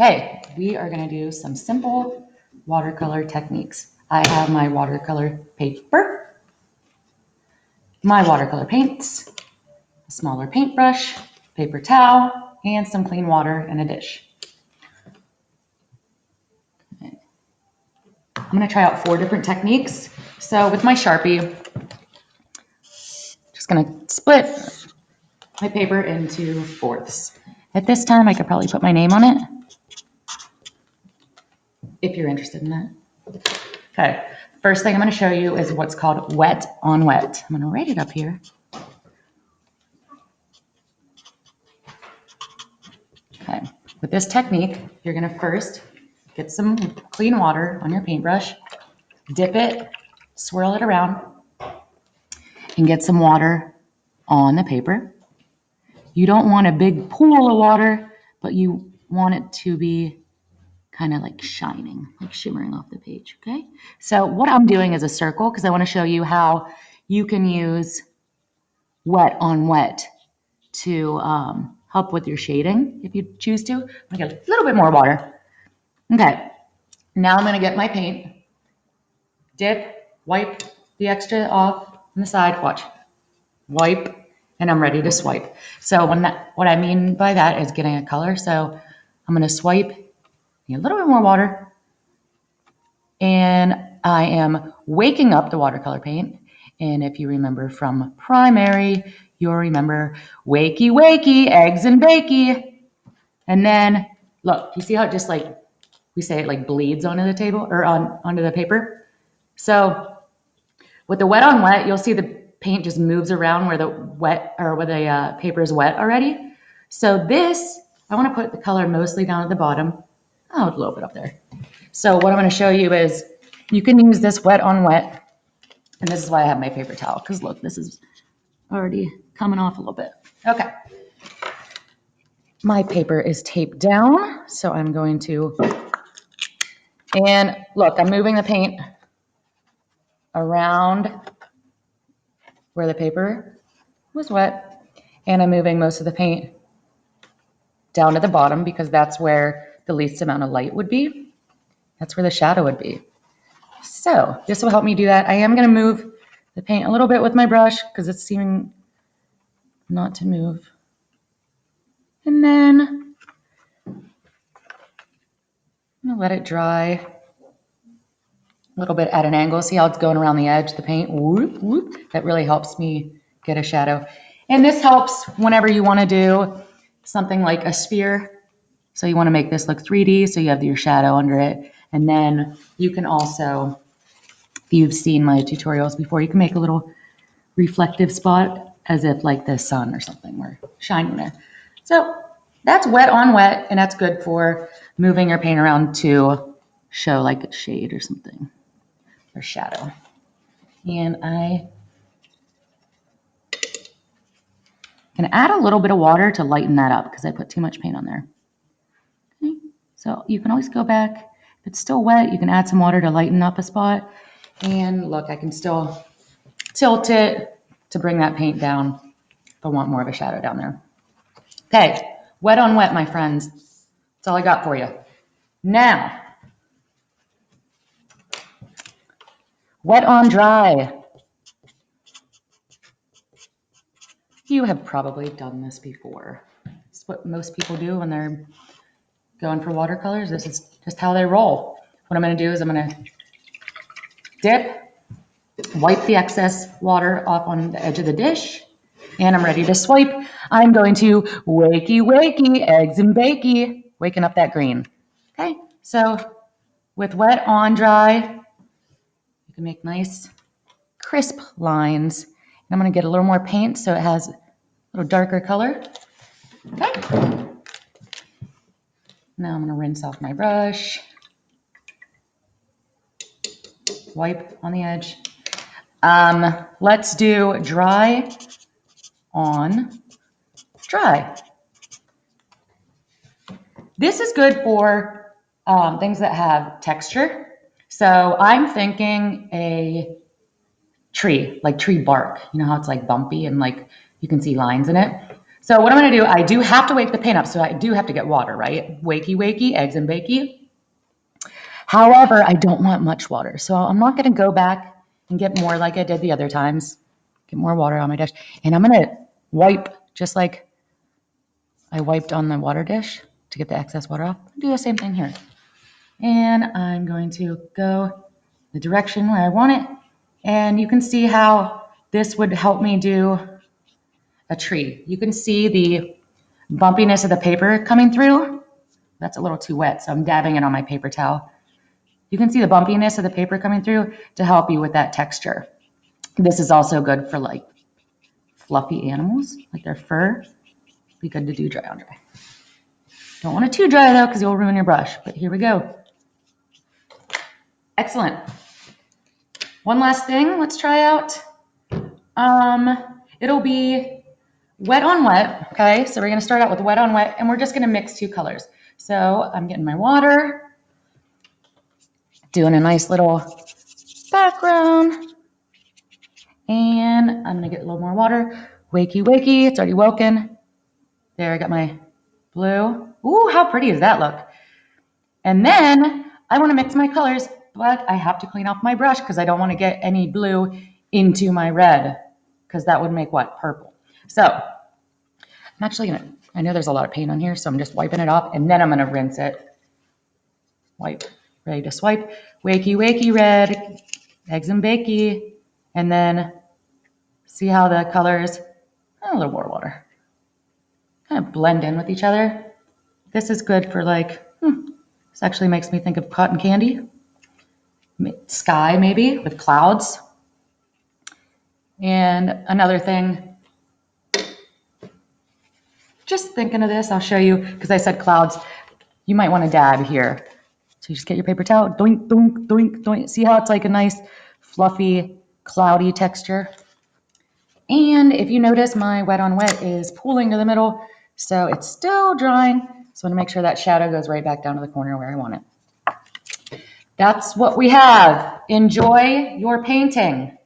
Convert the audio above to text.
Okay, we are gonna do some simple watercolor techniques. I have my watercolor paper, my watercolor paints, a smaller paintbrush, paper towel, and some clean water in a dish. I'm gonna try out 4 different techniques. So with my Sharpie, just gonna split my paper into fourths. At this time, I could probably put my name on it, if you're interested in that. Okay, first thing I'm gonna show you is what's called wet on wet. I'm gonna write it up here. Okay, with this technique, you're gonna first get some clean water on your paintbrush, dip it, swirl it around, and get some water on the paper. You don't want a big pool of water, but you want it to be kind of like shining, like shimmering off the page, okay? So what I'm doing is a circle because I want to show you how you can use wet on wet to help with your shading if you choose to. I'm gonna get a little bit more water. Okay, now I'm gonna get my paint, dip, wipe the extra off on the side, watch, wipe, and I'm ready to swipe. So what I mean by that is getting a color. So I'm gonna swipe, a little bit more water, and I am waking up the watercolor paint. And if you remember from primary, you'll remember wakey, wakey, eggs and bakey. And then look, you see how it just like, we say it like bleeds onto the table or onto the paper. So with the wet on wet, you'll see the paint just moves around where the wet or where the paper is wet already. So this, I want to put the color mostly down at the bottom. Oh, a little bit up there. So what I'm going to show you is you can use this wet on wet. And this is why I have my paper towel, because look, this is already coming off a little bit. Okay. My paper is taped down, so I'm going to, and look, I'm moving the paint around where the paper was wet, and I'm moving most of the paint down to the bottom because that's where the least amount of light would be. That's where the shadow would be. So this will help me do that. I am going to move the paint a little bit with my brush because it's seeming not to move. And then I'm going to let it dry a little bit at an angle. See how it's going around the edge, the paint? Whoop, whoop. That really helps me get a shadow. And this helps whenever you want to do something like a sphere. So you want to make this look 3D, so you have your shadow under it. And then you can also, if you've seen my tutorials before, you can make a little reflective spot as if like the sun or something were shining there. So that's wet on wet, and that's good for moving your paint around to show like a shade or something, or shadow. And I can add a little bit of water to lighten that up because I put too much paint on there. Okay. So you can always go back. If it's still wet, you can add some water to lighten up a spot. And look, I can still tilt it to bring that paint down if I want more of a shadow down there. Okay, wet on wet, my friends. That's all I got for you. Now, wet on dry. You have probably done this before. It's what most people do when they're going for watercolors. This is just how they roll. What I'm going to do is I'm going to dip, wipe the excess water off on the edge of the dish, and I'm ready to swipe. I'm going to wakey, wakey, eggs and bakey, waking up that green. Okay, so with wet on dry, you can make nice crisp lines. And I'm going to get a little more paint so it has a little darker color. Okay. Now I'm going to rinse off my brush, wipe on the edge. Let's do dry on dry. This is good for things that have texture. So I'm thinking a tree, like tree bark. You know how it's like bumpy and like you can see lines in it. So So what I'm going to do, I do have to wake the paint up, so I do have to get water, right? Wakey, wakey, eggs and bakey. However, I don't want much water, so I'm not going to go back and get more like I did the other times. Get more water on my dish, and I'm going to wipe just like I wiped on the water dish to get the excess water off. Do the same thing here. And I'm going to go the direction where I want it. And you can see how this would help me do a tree. You can see the bumpiness of the paper coming through. That's a little too wet, so I'm dabbing it on my paper towel. You can see the bumpiness of the paper coming through to help you with that texture. This is also good for like fluffy animals, like their fur. Be good to do dry on dry. Don't want it too dry though, because you'll ruin your brush, but here we go. Excellent. One last thing, let's try out. It'll be wet on wet, okay? So we're gonna start out with wet on wet, and we're just gonna mix two colors. So I'm getting my water, doing a nice little background, and I'm gonna get a little more water. Wakey, wakey, it's already woken. There, I got my blue. Ooh, how pretty does that look? And then I wanna mix my colors, but I have to clean off my brush because I don't wanna get any blue into my red, because that would make what? Purple. So I'm actually gonna, I know there's a lot of paint on here, so I'm just wiping it off, and then I'm gonna rinse it. Wipe, ready to swipe. Wakey, wakey, red, eggs and bakey, and then see how the colors, a little more water, kind of blend in with each other. This is good for like, this actually makes me think of cotton candy. Sky maybe with clouds. And another thing, just thinking of this, I'll show you, because I said clouds, you might want to dab here. So you just get your paper towel, doink, doink, doink, doink. See how it's like a nice, fluffy, cloudy texture? And if you notice, my wet on wet is pooling to the middle, so it's still drying. So I want to make sure that shadow goes right back down to the corner where I want it. That's what we have. Enjoy your painting.